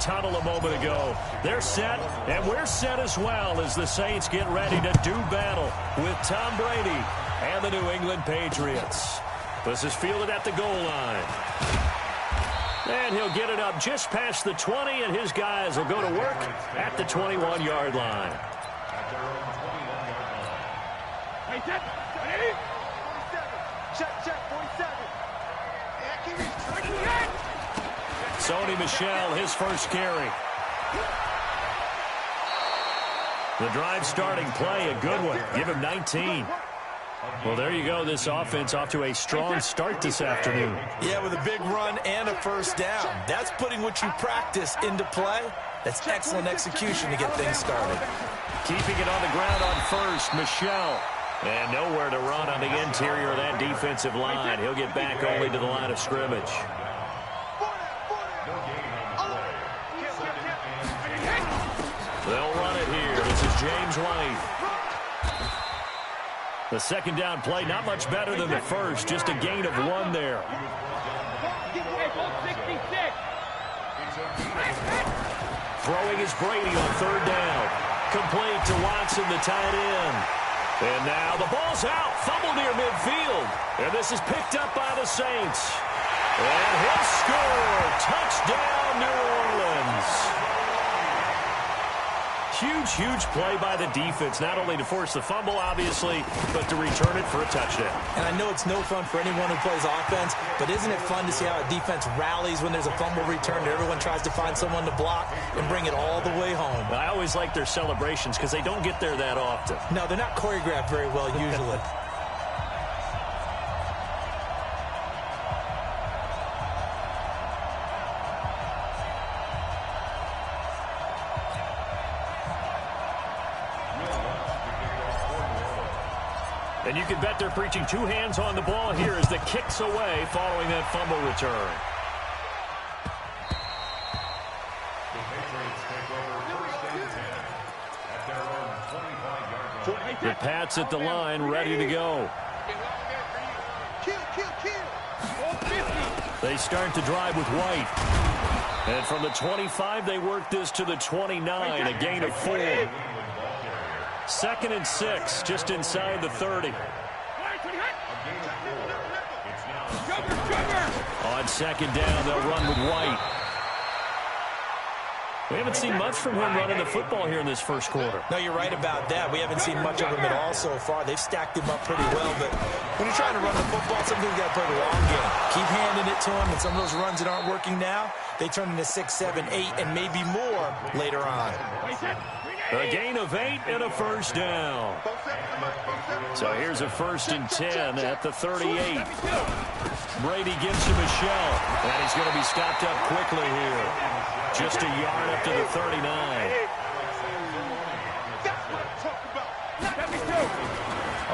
Tunnel a moment ago. They're set, and we're set as well as the Saints get ready to do battle with Tom Brady and the New England Patriots. This is fielded at the goal line. And he'll get it up just past the 20, and his guys will go to work at the 21-yard line. Sony Michel, his first carry. The drive starting play, a good one. Give him 19. Well, there you go. This offense off to a strong start this afternoon. Yeah, with a big run and a first down. That's putting what you practice into play. That's excellent execution to get things started. Keeping it on the ground on first, Michel. And nowhere to run on the interior of that defensive line. He'll get back only to the line of scrimmage. They'll run it here. This is James White. The second down play, not much better than the first. Just a gain of 1 there. Throwing is Brady on third down. Complete to Watson, the tight end. And now the ball's out. Fumble near midfield. And this is picked up by the Saints. And he'll score. Touchdown, New Orleans. Huge, huge play by the defense, not only to force the fumble, obviously, but to return it for a touchdown. And I know it's no fun for anyone who plays offense, but isn't it fun to see how a defense rallies when there's a fumble return and everyone tries to find someone to block and bring it all the way home? I always like their celebrations because they don't get there that often. No, they're not choreographed very well usually. And you can bet they're preaching 2 hands on the ball here as the kick's away following that fumble return. The Pats at the line, ready to go. They start the drive with White. And from the 25, they work this to the 29, a gain of 4. 2nd and 6, just inside the 30. On second down, they'll run with White. We haven't seen much from him running the football here in this first quarter. No, you're right about that. We haven't seen much of him at all so far. They've stacked him up pretty well, but when you're trying to run the football, sometimes you got to play the long game. Keep handing it to him, and some of those runs that aren't working now, they turn into 6, 7, 8, and maybe more later on. A gain of 8 and a first down. So here's a 1st and 10 at the 38. Brady gives to Michel, and he's going to be stopped up quickly here. Just a yard up to the 39.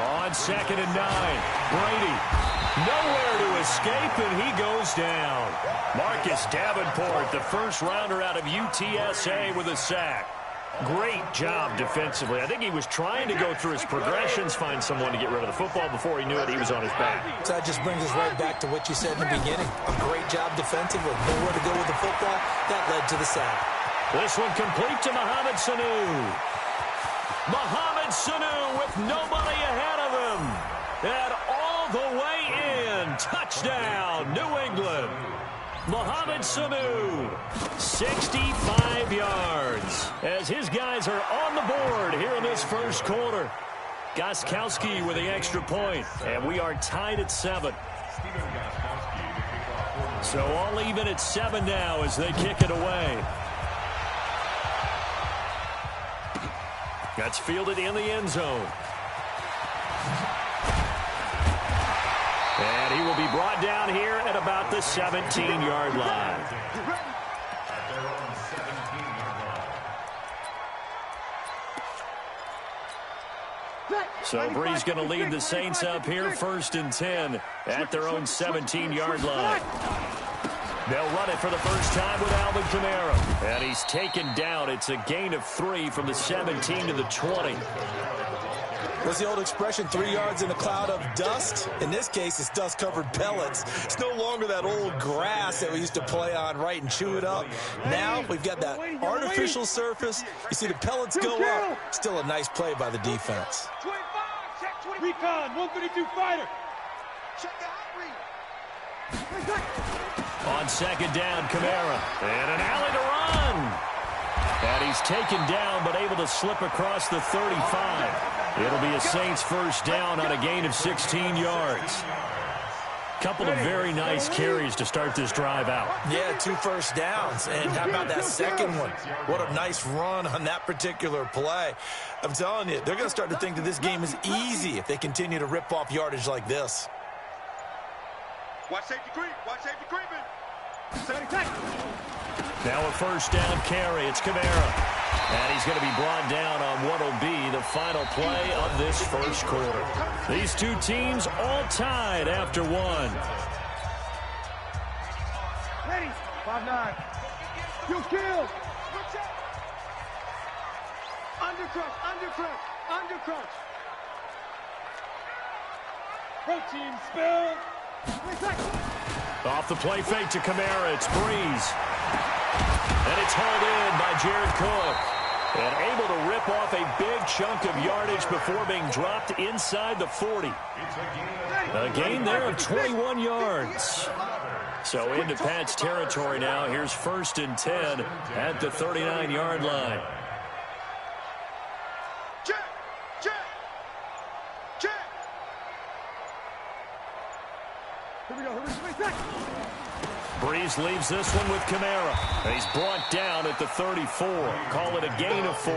On 2nd and 9, Brady nowhere to escape, and he goes down. Marcus Davenport, the first rounder out of UTSA, with a sack. Great job defensively. I think he was trying to go through his progressions, find someone to get rid of the football. Before he knew it, he was on his back. So that just brings us right back to what you said in the beginning. A great job defensively. Nowhere to go with the football. That led to the sack. This one complete to Mohamed Sanu. Mohamed Sanu with nobody ahead of him. And all the way in. Touchdown, New England. Mohamed Sanu, 65 yards, as his guys are on the board here in this first quarter. Gostkowski with the extra point, and we are tied at 7. So all even at 7 now as they kick it away. That's fielded in the end zone. And he will be brought down here at about the 17-yard line. So Bree's going to lead the Saints up here, 1st and 10 at their own 17-yard line. They'll run it for the first time with Alvin Kamara. And he's taken down. It's a gain of 3 from the 17 to the 20. What's the old expression, 3 yards in a cloud of dust? In this case, it's dust-covered pellets. It's no longer that old grass that we used to play on, right, and chew it up. Now we've got that artificial surface. You see the pellets go up. Still a nice play by the defense. Recon, 132 fighter. On second down, Kamara. And an alley to run. And he's taken down, but able to slip across the 35. It'll be a Saints first down on a gain of 16 yards. Couple of very nice carries to start this drive out. Yeah, 2 first downs. And how about that second one? What a nice run on that particular play. I'm telling you, they're going to start to think that this game is easy if they continue to rip off yardage like this. Watch safety creep. Watch safety creeping. Now a first down carry. It's Kamara. And he's going to be brought down on what will be the final play of this first quarter. These two teams all tied after one. Ready. 5-9. You kill. Undercrunch. Undercrunch. Undercrunch. Protein spill. Off the play fake to Kamara. It's Breeze. And it's hauled in by Jared Cook. And able to rip off a big chunk of yardage before being dropped inside the 40. A gain there of 21 yards. So into Pat's territory now. Here's 1st and 10 at the 39-yard line. Breeze leaves this one with Kamara. He's brought down at the 34. Call it a gain of 4.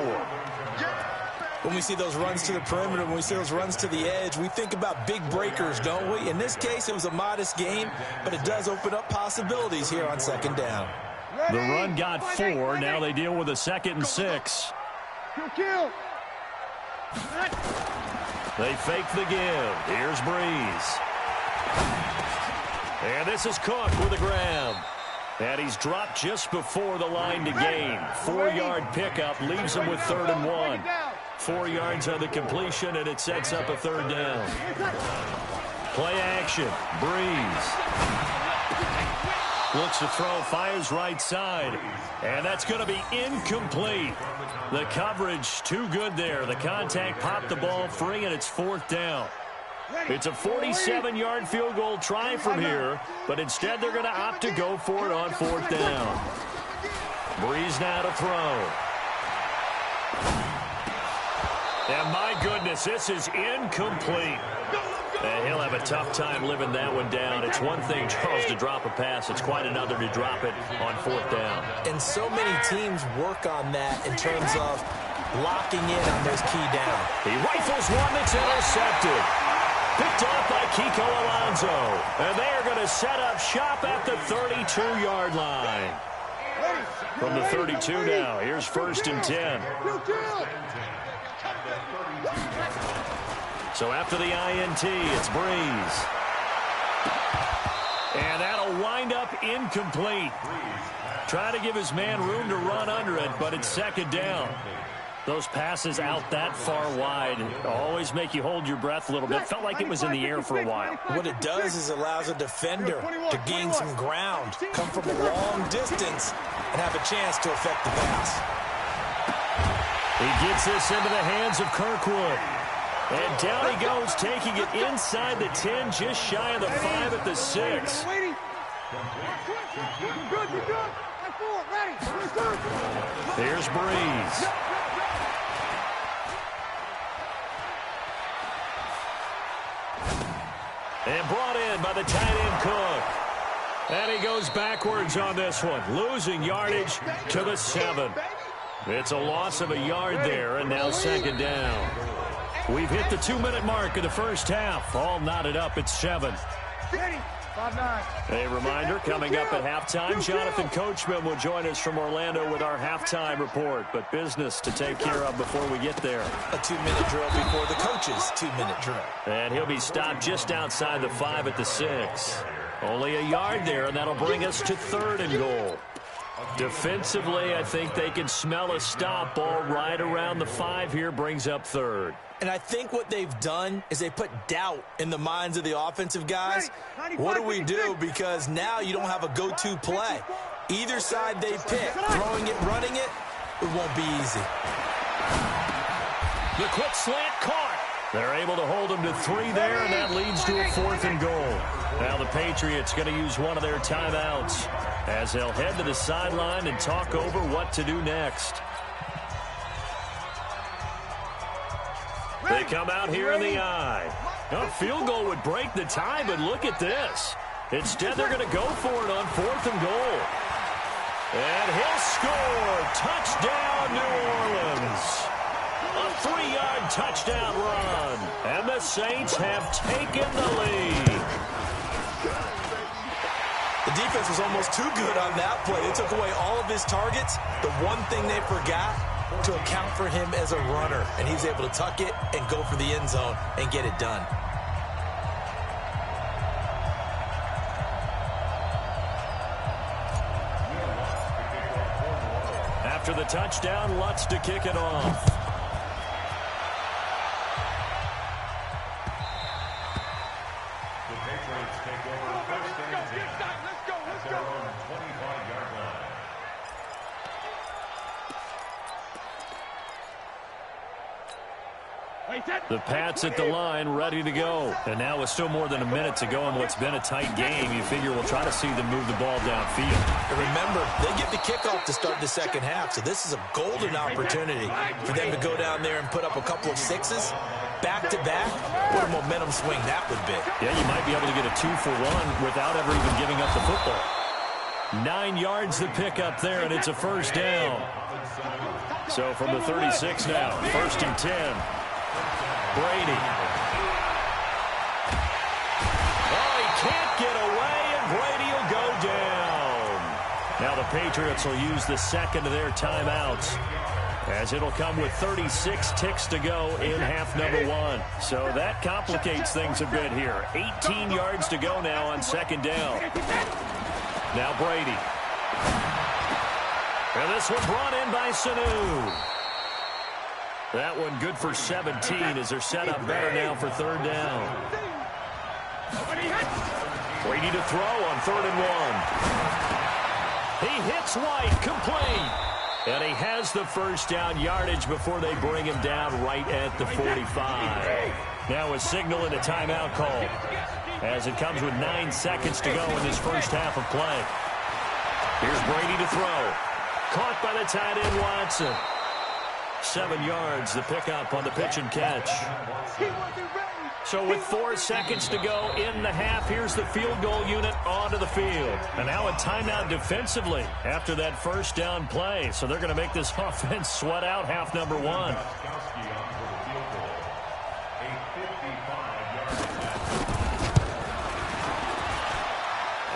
When we see those runs to the perimeter, when we see those runs to the edge, we think about big breakers, don't we? In this case, it was a modest gain, but it does open up possibilities here on second down. The run got 4. Now they deal with a 2nd and 6. Kill. They fake the give. Here's Breeze. And this is Cook with a grab. And he's dropped just before the line to gain. 4-yard pickup leaves him with 3rd and 1. 4 yards on the completion, and it sets up a 3rd down. Play action. Breeze. Looks to throw, fires right side. And that's going to be incomplete. The coverage too good there. The contact popped the ball free, and it's 4th down. It's a 47-yard field goal try from here, but instead they're going to opt to go for it on 4th down. Breeze now to throw. And my goodness, this is incomplete. And he'll have a tough time living that one down. It's one thing, Charles, to drop a pass. It's quite another to drop it on 4th down. And so many teams work on that in terms of locking in on those key down. He rifles one that's intercepted. Picked off by Kiko Alonso. And they are going to set up shop at the 32-yard line. From the 32 now, here's 1st and 10. So after the INT, it's Breeze. And that'll wind up incomplete. Trying to give his man room to run under it, but it's 2nd down. Those passes out that far wide always make you hold your breath a little bit. Felt like it was in the air for a while. What it does is allows a defender to gain some ground, come from a long distance, and have a chance to affect the pass. He gets this into the hands of Kirkwood. And down he goes, taking it inside the 10, just shy of the 5 at the 6. Here's Breeze. And brought in by the tight end Cook. And he goes backwards on this one, losing yardage to the 7. It's a loss of a yard there, and now 2nd down. We've hit the 2-minute mark of the first half. All knotted up at 7. A reminder, coming up at halftime, Jonathan Coachman will join us from Orlando with our halftime report. But business to take care of before we get there. A 2-minute drill before the coach's 2-minute drill. And he'll be stopped just outside the 5 at the 6. Only a yard there, and that'll bring us to 3rd and goal. Defensively, I think they can smell a stop ball right around the 5 here, brings up third. And I think what they've done is they put doubt in the minds of the offensive guys. What do we do? Because now you don't have a go-to play. Either side they pick, throwing it, running it, it won't be easy. The quick slant caught. They're able to hold him to 3 there, and that leads to a 4th and goal. Now the Patriots going to use one of their timeouts as they'll head to the sideline and talk over what to do next. They come out here in the eye. A field goal would break the tie, but look at this. Instead, they're going to go for it on 4th and goal. And he'll score. Touchdown, New Orleans. A 3-yard touchdown run. And the Saints have taken the lead. The defense was almost too good on that play. They took away all of his targets. The one thing they forgot, to account for him as a runner. And he's able to tuck it and go for the end zone and get it done. After the touchdown, Lutz to kick it off. The Patriots take over first and 10. Let's go. At their own 25-yard line. The Pats at the line, ready to go. And now with still more than a minute to go in what's been a tight game, you figure we'll try to see them move the ball downfield. And remember, they get the kickoff to start the second half, so this is a golden opportunity for them to go down there and put up a couple of sixes back-to-back. What a momentum swing that would be. Yeah, you might be able to get a 2-for-1 without ever even giving up the football. 9 yards the pickup there, and it's a first down. So from the 36 now, 1st and 10. Brady. Oh, he can't get away, and Brady will go down. Now the Patriots will use the second of their timeouts, as it'll come with 36 ticks to go in half number 1. So that complicates things a bit here. 18 yards to go now on 2nd down. Now Brady. And this one brought in by Sanu. That one good for 17 as they're set up better now for 3rd down. Brady to throw on 3rd and 1. He hits White, complete. And he has the first down yardage before they bring him down right at the 45. Now a signal and a timeout call as it comes with 9 seconds to go in this first half of play. Here's Brady to throw. Caught by the tight end Watson. 7 yards, the pickup on the pitch and catch. So with 4 seconds to go in the half, here's the field goal unit onto the field. And now a timeout defensively after that first down play. So they're going to make this offense sweat out half number 1.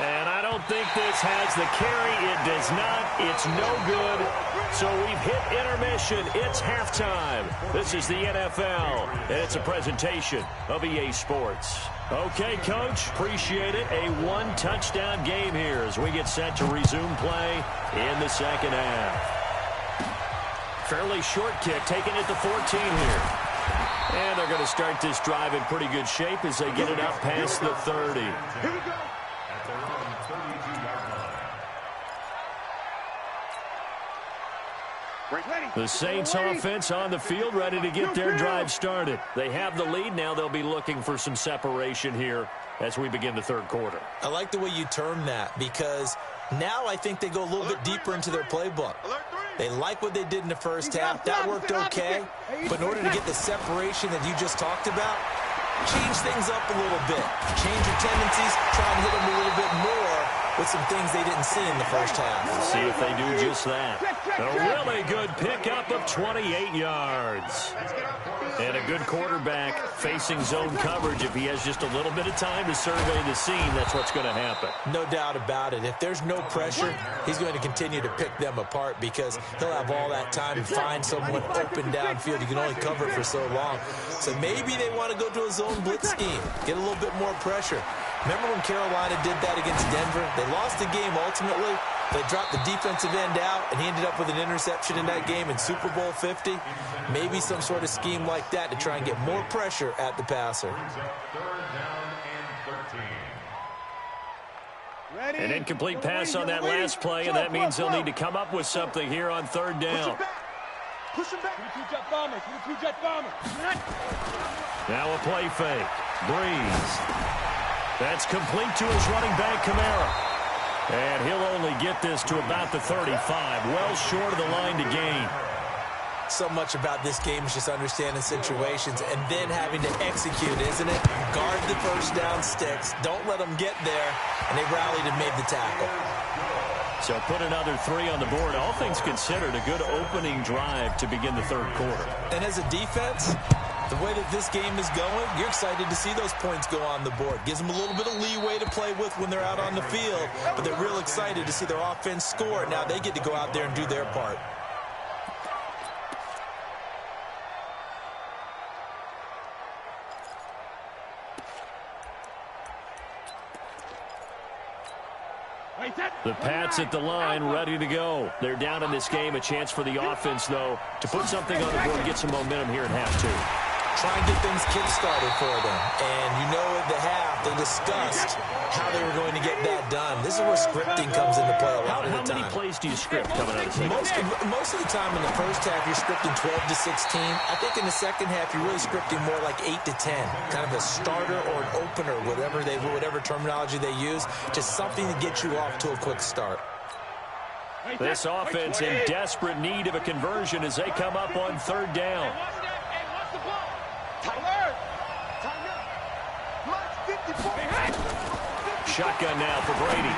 And I don't think this has the carry. It does not. It's no good. So we've hit intermission. It's halftime. This is the NFL, and it's a presentation of EA Sports. Okay, Coach, appreciate it. A 1-touchdown game here as we get set to resume play in the second half. Fairly short kick, taking it to 14 here. And they're going to start this drive in pretty good shape as they get it up past the 30. Here we go. The Saints offense on the field, ready to get their drive started. They have the lead. Now they'll be looking for some separation here as we begin the 3rd quarter. I like the way you term that, because now I think they go a little bit deeper into their playbook. They like what they did in the first half. That worked okay. But in order to get the separation that you just talked about, change things up a little bit. Change your tendencies. Try and hit them a little bit more with some things they didn't see in the first half. Let's see if they do just that. A really good pickup of 28 yards. And a good quarterback facing zone coverage. If he has just a little bit of time to survey the scene, that's what's going to happen. No doubt about it. If there's no pressure, he's going to continue to pick them apart because he'll have all that time to find someone open downfield. You can only cover for so long. So maybe they want to go to a zone blitz scheme, get a little bit more pressure. Remember when Carolina did that against Denver? They lost the game ultimately, They dropped the defensive end out, and he ended up with an interception in that game in Super Bowl 50. Maybe some sort of scheme like that to try and get more pressure at the passer. An incomplete pass on that last play, and that means they'll need to come up with something here on third down. Push him back. Now a play fake. Breeze. That's complete to his running back, Kamara. And he'll only get this to about the 35, well short of the line to gain. So much about this game is just understanding situations and then having to execute, isn't it? Guard the first down sticks. Don't let them get there. And they rallied and made the tackle. So put another 3 on the board. All things considered, a good opening drive to begin the third quarter. And as a defense, the way that this game is going, you're excited to see those points go on the board. Gives them a little bit of leeway to play with when they're out on the field, but they're real excited to see their offense score. Now they get to go out there and do their part. The Pats at the line, ready to go. They're down in this game. A chance for the offense, though, to put something on the board and get some momentum here at half two. Try and get things kick-started for them. And you know at the half, they discussed how they were going to get that done. This is where scripting comes into play a lot of the time. How many plays do you script coming out of the second half? Most of the time in the first half, you're scripting 12 to 16. I think in the second half, you're really scripting more like 8 to 10. Kind of a starter or an opener, whatever terminology they use. Just something to get you off to a quick start. This offense in desperate need of a conversion as they come up on third down. Shotgun now for Brady.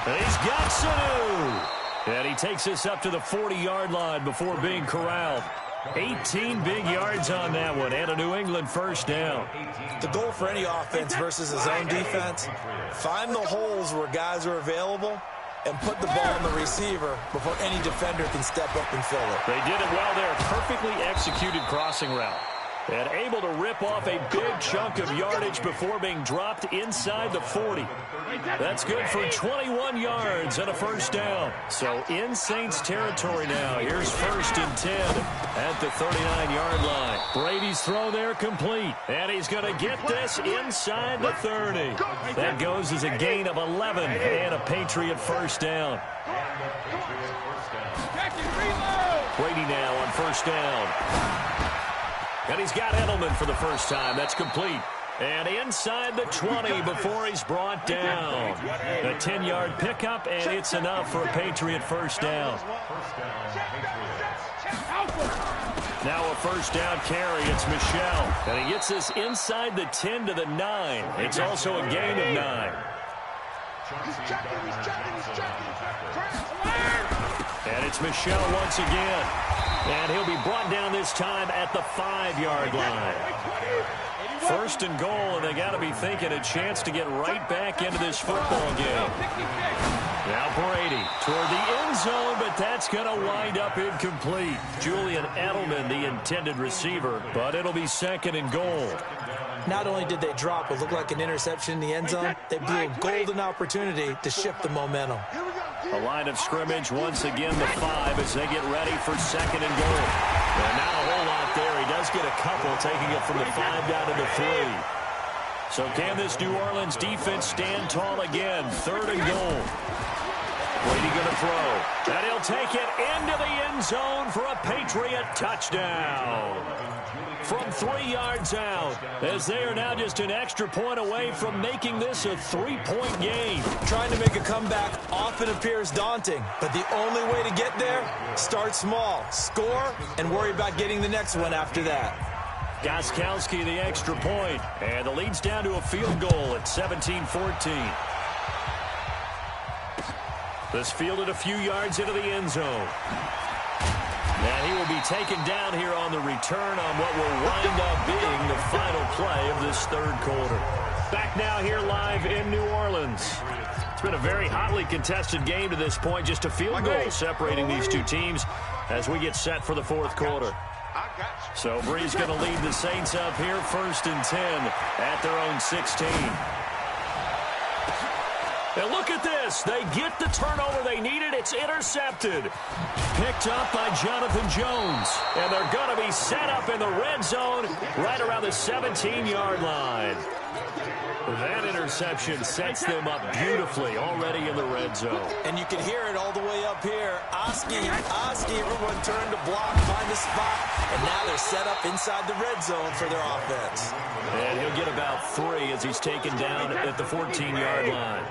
And he's got Sanu. And he takes us up to the 40-yard line before being corralled. 18 big yards on that one, and a New England first down. The goal for any offense versus his own defense, find the holes where guys are available and put the ball on the receiver before any defender can step up and fill it. They did it well there. Perfectly executed crossing route. And able to rip off a big chunk of yardage before being dropped inside the 40. That's good for 21 yards and a first down. So in Saints territory now. Here's 1st and 10 at the 39-yard line. Brady's throw there complete. And he's going to get this inside the 30. That goes as a gain of 11 and a Patriot first down. Brady now on first down. And he's got Edelman for the first time. That's complete. And inside the 20 before he's brought down. A 10-yard pickup, and it's enough for a Patriot first down. Now a first down carry. It's Michel. And he gets this inside the 10 to the 9. It's also a gain of 9. And it's Michel once again. And he'll be brought down this time at the 5-yard line. 1st and goal, and they got to be thinking a chance to get right back into this football game. Now Brady toward the end zone, but that's going to wind up incomplete. Julian Edelman, the intended receiver, but it'll be 2nd and goal. Not only did they drop what looked like an interception in the end zone, they blew a golden opportunity to shift the momentum. A line of scrimmage once again, the 5 as they get ready for 2nd and goal. And not a whole lot there. He does get a couple, taking it from the 5 down to the 3. So can this New Orleans defense stand tall again? 3rd and goal. Brady going to throw. And he'll take it into the end zone for a Patriot touchdown. From 3 yards out, as they are now just an extra point away from making this a 3-point game. Trying to make a comeback often appears daunting, but the only way to get there, start small, score, and worry about getting the next one after that. Gostkowski the extra point, and the lead's down to a field goal at 17-14. This fielded a few yards into the end zone. And he will be taken down here on the return on what will wind up being the final play of this 3rd quarter. Back now here live in New Orleans. It's been a very hotly contested game to this point. Just a field goal separating these two teams as we get set for the 4th quarter. So Bree's going to lead the Saints up here 1st and 10 at their own 16. And look at this. this. They get the turnover they needed. It's intercepted. Picked up by Jonathan Jones. And they're going to be set up in the red zone right around the 17-yard line. That interception sets them up beautifully already in the red zone. And you can hear it all the way up here. Oski, everyone turned to block, find a spot, and now they're set up inside the red zone for their offense. And he'll get about 3 as he's taken down at the 14-yard line.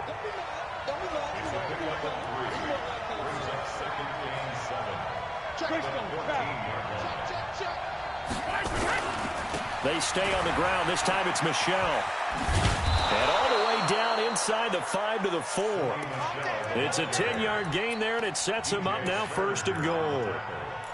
They stay on the ground. This time it's Michel. And all the way down inside the 5 to the 4. It's a 10-yard gain there, and it sets him up now 1st and goal.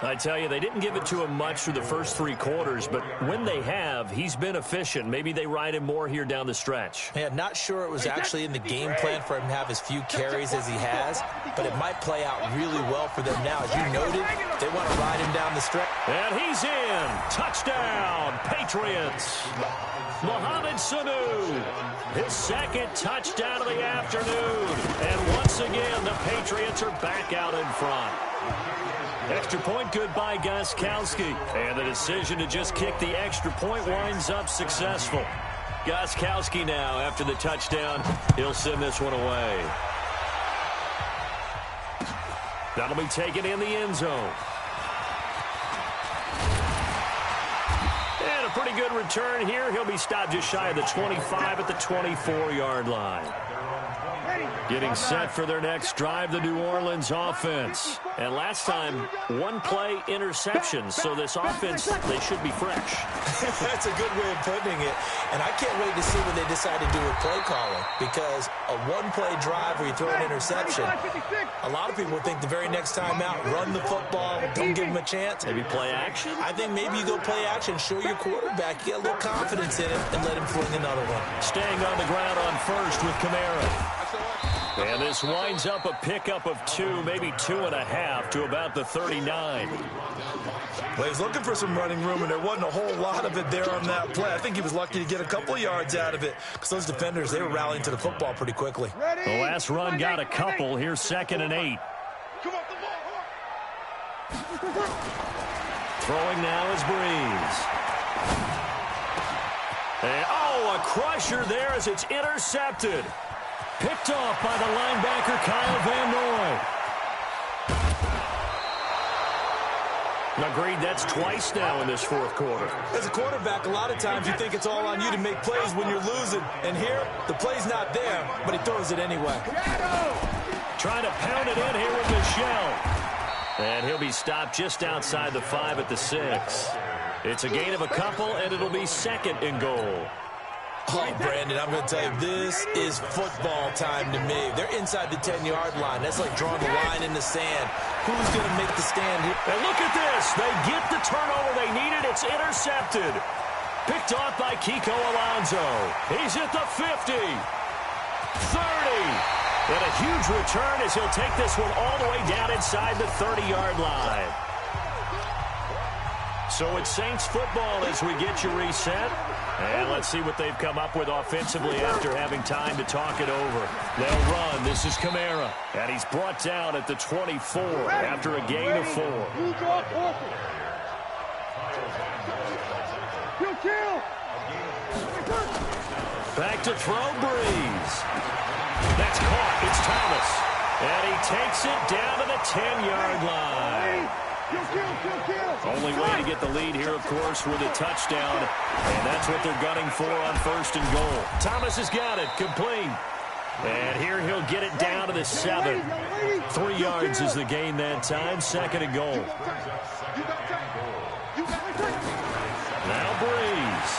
I tell you, they didn't give it to him much through the first 3 quarters, but when they have, he's been efficient. Maybe they ride him more here down the stretch. Yeah, not sure it was actually in the game plan for him to have as few carries as he has, but it might play out really well for them now. As you noted, they want to ride him down the stretch. And he's in. Touchdown, Patriots. Mohamed Sanu, his 2nd touchdown of the afternoon. And once again, the Patriots are back out in front. Extra point good by Gostkowski. And the decision to just kick the extra point winds up successful. Gostkowski now, after the touchdown, he'll send this one away. That'll be taken in the end zone. And a pretty good return here. He'll be stopped just shy of the 25 at the 24-yard line. Getting set for their next drive, the New Orleans offense. And last time, 1-play interceptions. So this offense, they should be fresh. That's a good way of putting it. And I can't wait to see what they decide to do with play calling. Because a 1-play drive where you throw an interception, a lot of people think the very next time out, run the football, don't give them a chance. Maybe play action? I think maybe you go play action, show your quarterback, get a little confidence in him, and let him fling another one. Staying on the ground on first with Kamara. And this winds up a pickup of 2, maybe 2.5 to about the 39. Well, he was looking for some running room, and there wasn't a whole lot of it there on that play. I think he was lucky to get a couple of yards out of it because those defenders, they were rallying to the football pretty quickly. The last run got a couple. Here's 2nd and 8. Throwing now is Breeze. And, a crusher there as it's intercepted. Picked off by the linebacker, Kyle Van Noy. Agreed, that's twice now in this 4th quarter. As a quarterback, a lot of times you think it's all on you to make plays when you're losing. And here, the play's not there, but he throws it anyway. Trying to pound it in here with Michel. And he'll be stopped just outside the 5 at the 6. It's a gain of a couple, and it'll be 2nd and goal. Oh, Brandon, I'm going to tell you, this is football time to me. They're inside the 10-yard line. That's like drawing a line in the sand. Who's going to make the stand here? And look at this. They get the turnover they needed. It's intercepted. Picked off by Kiko Alonso. He's at the 50. 30. And a huge return as he'll take this one all the way down inside the 30-yard line. So it's Saints football as we get you reset. And let's see what they've come up with offensively after having time to talk it over. They'll run. This is Kamara. And he's brought down at the 24 after a gain of 4. Back to throw, Breeze. That's caught. It's Thomas. And he takes it down to the 10-yard line. Only way to get the lead here, of course, with a touchdown. And that's what they're gunning for on 1st and goal. Thomas has got it. Complete. And here he'll get it down to the 7. 3 yards is the gain that time. 2nd and goal. Now Breeze.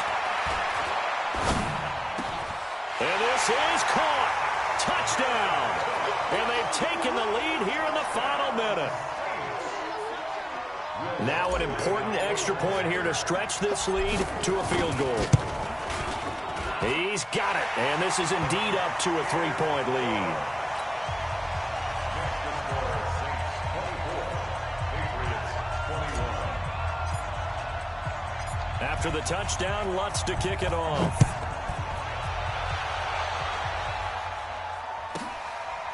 And this is caught. Touchdown. And they've taken the lead here in the final minute. Now an important extra point here to stretch this lead to a field goal. He's got it. And this is indeed up to a 3-point lead. After the touchdown, Lutz to kick it off.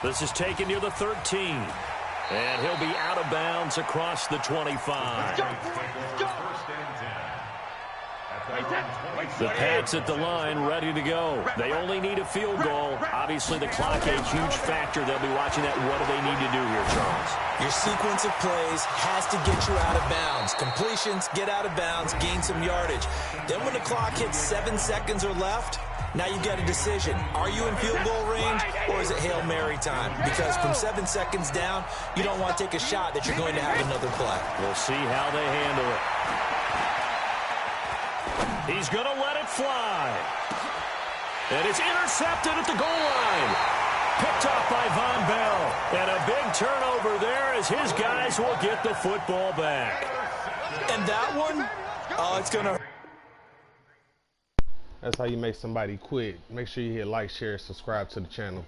This is taken near the 13. And he'll be out of bounds across the 25. The Pats at the line, ready to go. They only need a field goal. Obviously, the clock a huge factor. They'll be watching that. What do they need to do here, Charles? Your sequence of plays has to get you out of bounds. Completions, get out of bounds, gain some yardage. Then when the clock hits 7 seconds or left, now you've got a decision. Are you in field goal range, or is it Hail Mary time? Because from 7 seconds down, you don't want to take a shot that you're going to have another play. We'll see how they handle it. He's going to let it fly. And it's intercepted at the goal line. Picked off by Von Bell. And a big turnover there as his guys will get the football back. And that one, it's going to... That's how you make somebody quit. Make sure you hit like, share, subscribe to the channel.